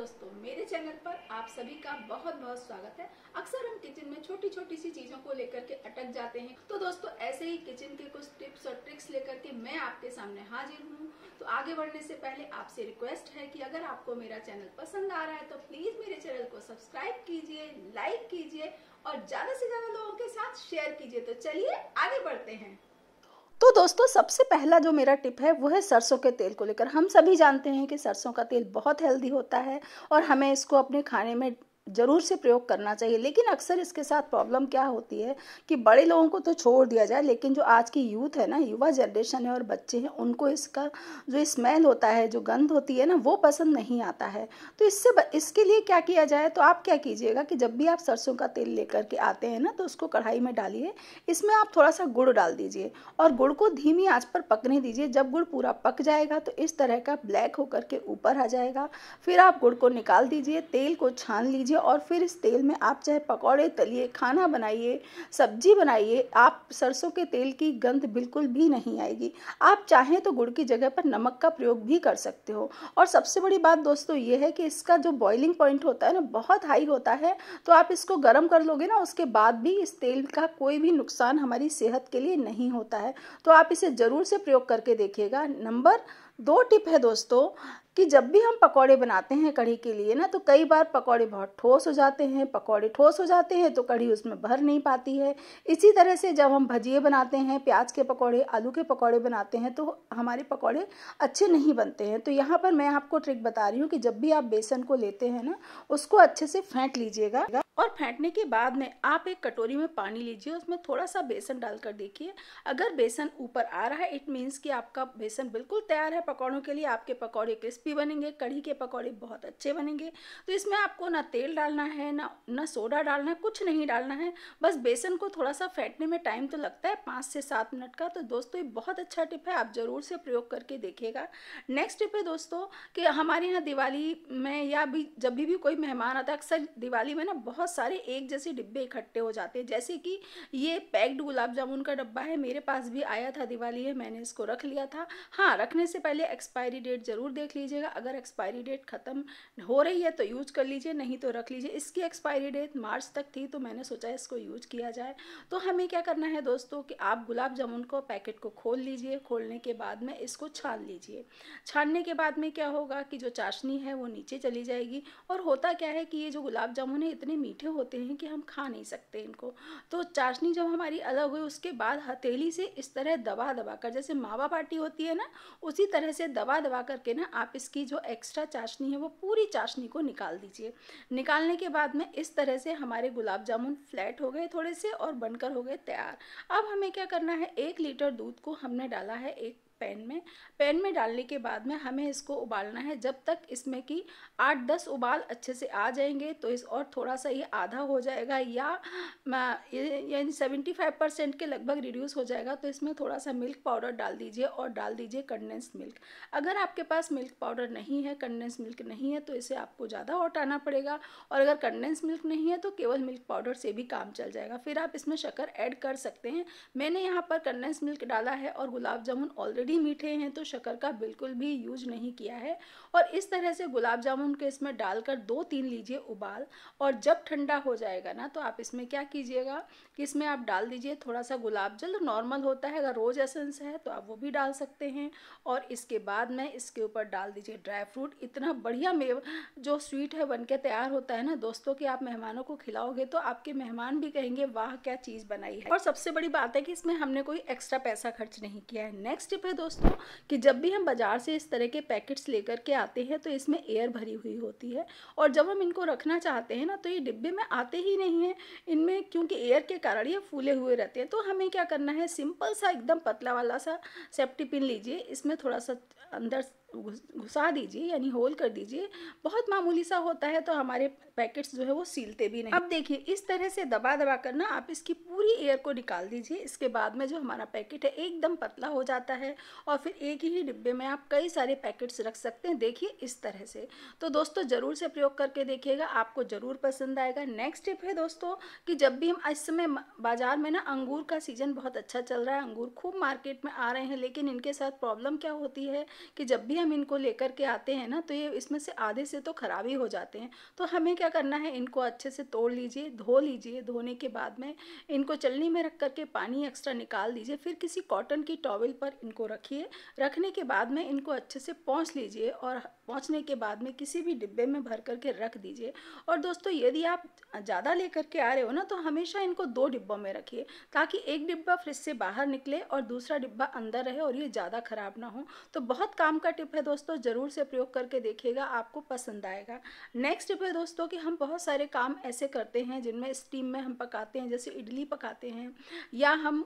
दोस्तों, मेरे चैनल पर आप सभी का बहुत बहुत स्वागत है। अक्सर हम किचन में छोटी छोटी सी चीजों को लेकर के अटक जाते हैं। तो दोस्तों, ऐसे ही किचन के कुछ टिप्स और ट्रिक्स लेकर के मैं आपके सामने हाजिर हूँ। तो आगे बढ़ने से पहले आपसे रिक्वेस्ट है कि अगर आपको मेरा चैनल पसंद आ रहा है तो प्लीज मेरे चैनल को सब्सक्राइब कीजिए, लाइक कीजिए और ज्यादा से ज्यादा लोगों के साथ शेयर कीजिए। तो चलिए आगे बढ़ते हैं। तो दोस्तों, सबसे पहला जो मेरा टिप है वो है सरसों के तेल को लेकर। हम सभी जानते हैं कि सरसों का तेल बहुत हेल्दी होता है और हमें इसको अपने खाने में ज़रूर से प्रयोग करना चाहिए। लेकिन अक्सर इसके साथ प्रॉब्लम क्या होती है कि बड़े लोगों को तो छोड़ दिया जाए, लेकिन जो आज की यूथ है ना, युवा जनरेशन है और बच्चे हैं, उनको इसका जो स्मेल होता है, जो गंध होती है ना, वो पसंद नहीं आता है। तो इसके लिए क्या किया जाए, तो आप क्या कीजिएगा कि जब भी आप सरसों का तेल लेकर के आते हैं ना, तो उसको कढ़ाई में डालिए। इसमें आप थोड़ा सा गुड़ डाल दीजिए और गुड़ को धीमी आंच पर पकने दीजिए। जब गुड़ पूरा पक जाएगा तो इस तरह का ब्लैक होकर के ऊपर आ जाएगा। फिर आप गुड़ को निकाल दीजिए, तेल को छान लीजिए और फिर इस तेल में आप चाहे पकौड़े तलिए, खाना बनाइए, सब्जी बनाइए, आप सरसों के तेल की गंध बिल्कुल भी नहीं आएगी। आप चाहें तो गुड़ की जगह पर नमक का प्रयोग भी कर सकते हो। और सबसे बड़ी बात दोस्तों ये है कि इसका जो बॉइलिंग पॉइंट होता है ना, बहुत हाई होता है। तो आप इसको गर्म कर लोगे ना, उसके बाद भी इस तेल का कोई भी नुकसान हमारी सेहत के लिए नहीं होता है। तो आप इसे ज़रूर से प्रयोग करके देखिएगा। नंबर 2 टिप है दोस्तों कि जब भी हम पकौड़े बनाते हैं कढ़ी के लिए ना, तो कई बार पकौड़े बहुत ठोस हो जाते हैं। पकौड़े ठोस हो जाते हैं तो कढ़ी उसमें भर नहीं पाती है। इसी तरह से जब हम भजिए बनाते हैं, प्याज के पकौड़े, आलू के पकौड़े बनाते हैं, तो हमारे पकौड़े अच्छे नहीं बनते हैं। तो यहाँ पर मैं आपको ट्रिक बता रही हूँ कि जब भी आप बेसन को लेते हैं ना, उसको अच्छे से फेंट लीजिएगा और फेंटने के बाद में आप एक कटोरी में पानी लीजिए, उसमें थोड़ा सा बेसन डालकर देखिए। अगर बेसन ऊपर आ रहा है, इट मीन्स कि आपका बेसन बिल्कुल तैयार है पकौड़ों के लिए। आपके पकौड़े क्रिस्पी बनेंगे, कढ़ी के पकौड़े बहुत अच्छे बनेंगे। तो इसमें आपको ना तेल डालना है, ना सोडा डालना है, कुछ नहीं डालना है। बस बेसन को थोड़ा सा फेंटने में टाइम तो लगता है 5 से 7 मिनट का। तो दोस्तों, ये बहुत अच्छा टिप है, आप ज़रूर से प्रयोग करके देखिएगा। नेक्स्ट टिप है दोस्तों कि हमारे यहाँ दिवाली में या भी जब भी कोई मेहमान आता है, अक्सर दिवाली में ना बहुत सारे एक जैसे डिब्बे इकट्ठे हो जाते हैं। जैसे कि ये पैक्ड गुलाब जामुन का डब्बा है, मेरे पास भी आया था दिवाली है, मैंने इसको रख लिया था। हाँ, रखने से पहले एक्सपायरी डेट ज़रूर देख लीजिएगा। अगर एक्सपायरी डेट ख़त्म हो रही है तो यूज कर लीजिए, नहीं तो रख लीजिए। इसकी एक्सपायरी डेट मार्च तक थी, तो मैंने सोचा इसको यूज किया जाए। तो हमें क्या करना है दोस्तों कि आप गुलाब जामुन को पैकेट को खोल लीजिए। खोलने के बाद में इसको छान लीजिए। छानने के बाद में क्या होगा कि जो चाशनी है वो नीचे चली जाएगी। और होता क्या है कि ये जो गुलाब जामुन है इतने मीठे होते हैं कि हम खा नहीं सकते इनको। तो चाशनी जब हमारी अलग हुई, उसके बाद हथेली से इस तरह दबा दबा कर, जैसे मावा बाटी होती है ना, उसी तरह से दबा दबा करके ना आप इसकी जो एक्स्ट्रा चाशनी है वो पूरी चाशनी को निकाल दीजिए। निकालने के बाद में इस तरह से हमारे गुलाब जामुन फ्लैट हो गए थोड़े से और बनकर हो गए तैयार। अब हमें क्या करना है, 1 लीटर दूध को हमने डाला है एक पैन में डालने के बाद में हमें इसको उबालना है जब तक इसमें कि 8-10 उबाल अच्छे से आ जाएंगे। तो इस और थोड़ा सा ये आधा हो जाएगा या यानी 75% के लगभग रिड्यूस हो जाएगा। तो इसमें थोड़ा सा मिल्क पाउडर डाल दीजिए और डाल दीजिए कंडेंस्ड मिल्क। अगर आपके पास मिल्क पाउडर नहीं है, कंडेंस्ड मिल्क नहीं है, तो इसे आपको ज़्यादा हटाना पड़ेगा। और अगर कंडेंस्ड मिल्क नहीं है तो केवल मिल्क पाउडर से भी काम चल जाएगा। फिर आप इसमें शक्कर ऐड कर सकते हैं। मैंने यहाँ पर कंडेंस्ड मिल्क डाला है और गुलाब जामुन ऑलरेडी मीठे हैं, तो शक्कर का बिल्कुल भी यूज नहीं किया है। और इस तरह से गुलाब जामुन के इसमें डालकर 2-3 लीजिए उबाल। और जब ठंडा हो जाएगा ना, तो आप इसमें क्या कीजिएगा कि इसमें आप डाल दीजिए थोड़ा सा गुलाब जल, नॉर्मल होता है। अगर रोज एसेंस है तो आप वो भी डाल सकते हैं। और इसके बाद में इसके ऊपर डाल दीजिए ड्राई फ्रूट। इतना बढ़िया जो स्वीट है बनके तैयार होता है ना दोस्तों, कि आप मेहमानों को खिलाओगे तो आपके मेहमान भी कहेंगे वाह क्या चीज़ बनाई है। और सबसे बड़ी बात है कि इसमें हमने कोई एक्स्ट्रा पैसा खर्च नहीं किया है। नेक्स्ट टिप है दोस्तों कि जब भी हम बाजार से इस तरह के पैकेट्स लेकर के आते हैं तो इसमें एयर भरी हुई होती है। और जब हम इनको रखना चाहते हैं ना, तो ये डिब्बे में आते ही नहीं है इनमें, क्योंकि एयर के कारण ये फूले हुए रहते हैं। तो हमें क्या करना है, सिंपल सा एकदम पतला वाला सा सेफ्टी पिन लीजिए, इसमें थोड़ा सा अंदर घुसा दीजिए, यानी होल कर दीजिए। बहुत मामूली सा होता है, तो हमारे पैकेट्स जो है वो सीलते भी नहीं। अब देखिए, इस तरह से दबा दबा कर ना आप इसकी पूरी एयर को निकाल दीजिए। इसके बाद में जो हमारा पैकेट है एकदम पतला हो जाता है और फिर एक ही डिब्बे में आप कई सारे पैकेट्स रख सकते हैं। देखिए इस तरह से। तो दोस्तों, ज़रूर से प्रयोग करके देखिएगा, आपको ज़रूर पसंद आएगा। नेक्स्ट टिप है दोस्तों कि जब भी हम इस समय बाजार में ना, अंगूर का सीजन बहुत अच्छा चल रहा है, अंगूर खूब मार्केट में आ रहे हैं। लेकिन इनके साथ प्रॉब्लम क्या होती है कि जब भी हम इनको लेकर के आते हैं ना, तो ये इसमें से आधे से तो खराब ही हो जाते हैं। तो हमें क्या करना है, इनको अच्छे से तोड़ लीजिए, धो लीजिए। धोने के बाद में इनको चलनी में रख करके पानी एक्स्ट्रा निकाल दीजिए। फिर किसी कॉटन की टॉवल पर इनको रखिए। रखने के बाद में इनको अच्छे से पोंछ लीजिए और पोंछने के बाद में किसी भी डिब्बे में भर करके रख दीजिए। और दोस्तों, यदि आप ज़्यादा लेकर के आ रहे हो ना, तो हमेशा इनको 2 डिब्बों में रखिए, ताकि एक डिब्बा फ्रिज से बाहर निकले और दूसरा डिब्बा अंदर रहे और ये ज़्यादा ख़राब ना हो। तो बहुत काम का टिप है दोस्तों, ज़रूर से प्रयोग करके देखिएगा, आपको पसंद आएगा। नेक्स्ट टिप है दोस्तों कि हम बहुत सारे काम ऐसे करते हैं जिनमें स्टीम में हम पकाते हैं, जैसे इडली पकाते हैं, या हम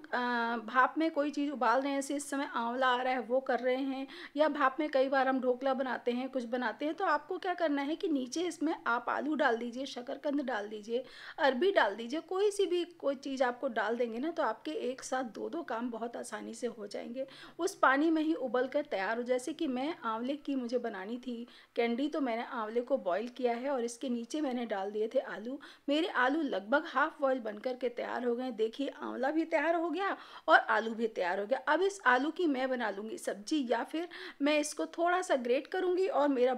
भाप में कोई चीज़ उबाल रहे हैं, जैसे इस समय आंवला आ रहा है वो कर रहे हैं, या भाप में कई बार हम ढोकला बनाते हैं, कुछ बनाते हैं। तो आपको क्या करना है कि नीचे इसमें आप आलू डाल दीजिए, शकरकंद डाल दीजिए, अरबी डाल दीजिए, कोई चीज़ आपको डाल देंगे ना, तो आपके एक साथ 2-2 काम बहुत आसानी से हो जाएंगे। उस पानी में ही उबल कर तैयार हो, जैसे कि मैं आंवले की मुझे बनानी थी कैंडी, तो मैंने आंवले को बॉईल किया है और इसके नीचे मैंने डाल दिए थे आलू। मेरे आलू लगभग हाफ बॉईल बनकर के तैयार हो गए। देखिए, आंवला भी तैयार हो गया और आलू भी तैयार हो गया। अब इस आलू की मैं बना लूँगी सब्जी, या फिर मैं इसको थोड़ा सा ग्रेट करूँगी और मेरा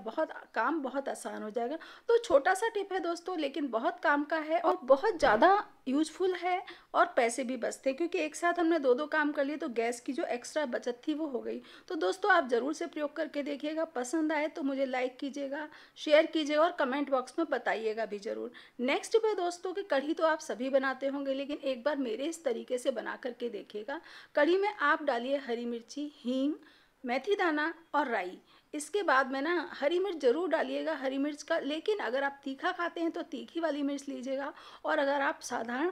काम बहुत आसान हो जाएगा। तो छोटा सा टिप है दोस्तों, लेकिन बहुत काम का है और बहुत ज़्यादा यूजफुल है, और पैसे भी बचते हैं, क्योंकि एक साथ हमने 2-2 काम कर लिए, तो गैस की जो एक्स्ट्रा बचत थी वो हो गई। तो दोस्तों, आप ज़रूर से प्रयोग करके देखिएगा। पसंद आए तो मुझे लाइक कीजिएगा, शेयर कीजिएगा और कमेंट बॉक्स में बताइएगा भी ज़रूर। नेक्स्ट टिप है दोस्तों कि कढ़ी तो आप सभी बनाते होंगे, लेकिन एक बार मेरे इस तरीके से बना करके देखिएगा। कढ़ी में आप डालिए हरी मिर्ची, हींग, मेथी दाना और राई। इसके बाद में ना हरी मिर्च ज़रूर डालिएगा, हरी मिर्च का, लेकिन अगर आप तीखा खाते हैं तो तीखी वाली मिर्च लीजिएगा, और अगर आप साधारण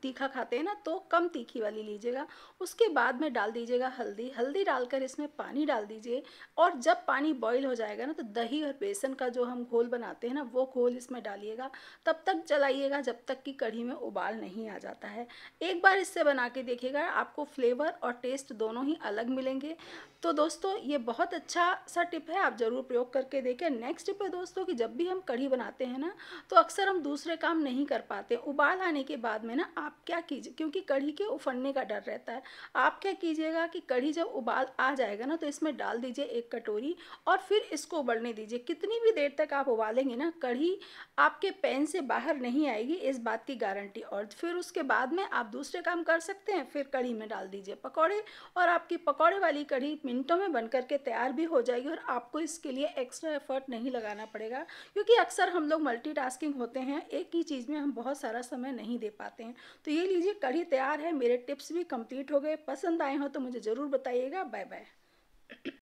तीखा खाते हैं ना, तो कम तीखी वाली लीजिएगा। उसके बाद में डाल दीजिएगा हल्दी डालकर इसमें पानी डाल दीजिए, और जब पानी बॉईल हो जाएगा ना, तो दही और बेसन का जो हम घोल बनाते हैं ना, वो घोल इसमें डालिएगा। तब तक चलाइएगा जब तक कि कढ़ी में उबाल नहीं आ जाता है। एक बार इससे बना के देखिएगा, आपको फ्लेवर और टेस्ट दोनों ही अलग मिलेंगे। तो दोस्तों, ये बहुत अच्छा सा टिप है, आप ज़रूर प्रयोग करके देखें। नेक्स्ट टिप है दोस्तों कि जब भी हम कढ़ी बनाते हैं ना, तो अक्सर हम दूसरे काम नहीं कर पाते। उबाल आने के बाद में ना आप क्या कीजिए, क्योंकि कढ़ी के उफड़ने का डर रहता है, आप क्या कीजिएगा कि कढ़ी जब उबाल आ जाएगा ना, तो इसमें डाल दीजिए 1 कटोरी और फिर इसको उबलने दीजिए। कितनी भी देर तक आप उबालेंगे ना, कढ़ी आपके पैन से बाहर नहीं आएगी, इस बात की गारंटी। और फिर उसके बाद में आप दूसरे काम कर सकते हैं। फिर कढ़ी में डाल दीजिए पकौड़े, और आपकी पकौड़े वाली कढ़ी मिनटों में बनकर के तैयार भी हो जाएगी, और आपको इसके लिए एक्स्ट्रा एफर्ट नहीं लगाना पड़ेगा, क्योंकि अक्सर हम लोग मल्टीटास्किंग होते हैं, एक ही चीज़ में हम बहुत सारा समय नहीं दे पाते हैं। तो ये लीजिए, कढ़ी तैयार है। मेरे टिप्स भी कंप्लीट हो गए। पसंद आए हो तो मुझे ज़रूर बताइएगा। Bye bye.